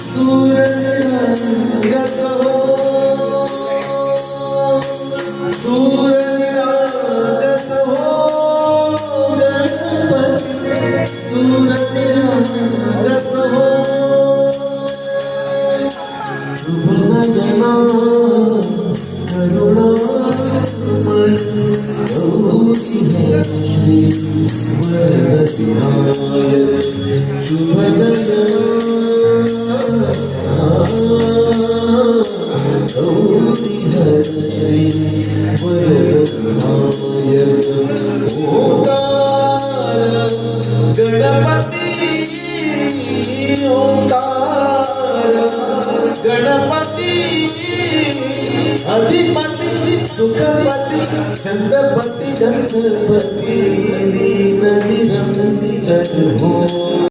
सूरज हो, सूरज हो, गणपती सूरज हो, शुभनयना करुणामय गौरी है श्री वरदध्याय शुभनयना गौरी है श्री वरदध्याय ओंकार गणपती ओंकार गणपती अधिपति सुखपति चंद्रपति गणपति नील निरंजन हो